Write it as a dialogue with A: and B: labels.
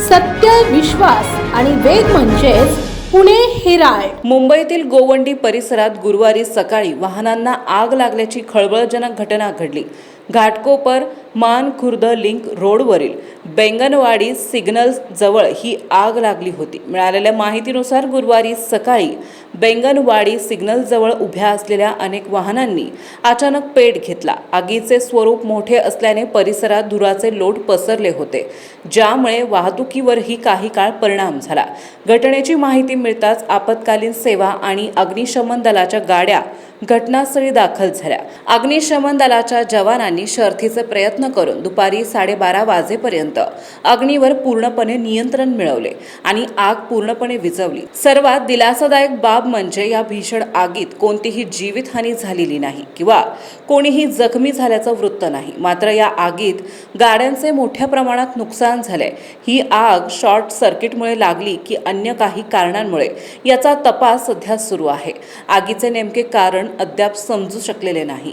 A: सत्य, विश्वास आणि वेग म्हणजेच पुणे हिराळ.
B: मुंबईतील गोवंडी परिसरात गुरुवारी सकाळी वाहनांना आग लागल्याची खळबळजनक घटना घडली. घाटकोपर मानखुर्द लिंक रोडवरील बेंगनवाडी सिग्नल जवळ ही आग लागली होती. मिळालेल्या माहितीनुसार गुरुवारी सकाळी बेंगनवाडी सिग्नल जवळ उभ्या असलेल्या अनेक वाहनांनी अचानक पेट घेतला. आगीचे स्वरूप मोठे असल्याने परिसरात धुराचे लोट पसरले होते, ज्यामुळे वाहतुकीवरही काही काळ परिणाम झाला. घटनेची माहिती मिळताच आपत्कालीन सेवा आणि अग्निशमन दलाच्या गाड्या घटनास्थळी दाखल झाल्या. अग्निशमन दलाच्या जवानांनी शर्थीचे प्रयत्न करून दुपारी 12:30 वाजेपर्यंत अग्नीवर पूर्णपणे नियंत्रण मिळवले आणि आग पूर्णपणे विझवली. सर्वात दिलासादायक बाब म्हणजे या भीषण आगीत कोणतीही जीवितहानी झालेली नाही किंवा कोणीही जखमी झाल्याचं वृत्त नाही. मात्र या आगीत गाड्यांचे मोठ्या प्रमाणात नुकसान झाले. ही आग शॉर्ट सर्किटमुळे लागली की अन्य काही कारणांमुळे याचा तपास सध्या सुरू आहे. आगीचे नेमके कारण अद्याप समजू शकलेले नाही.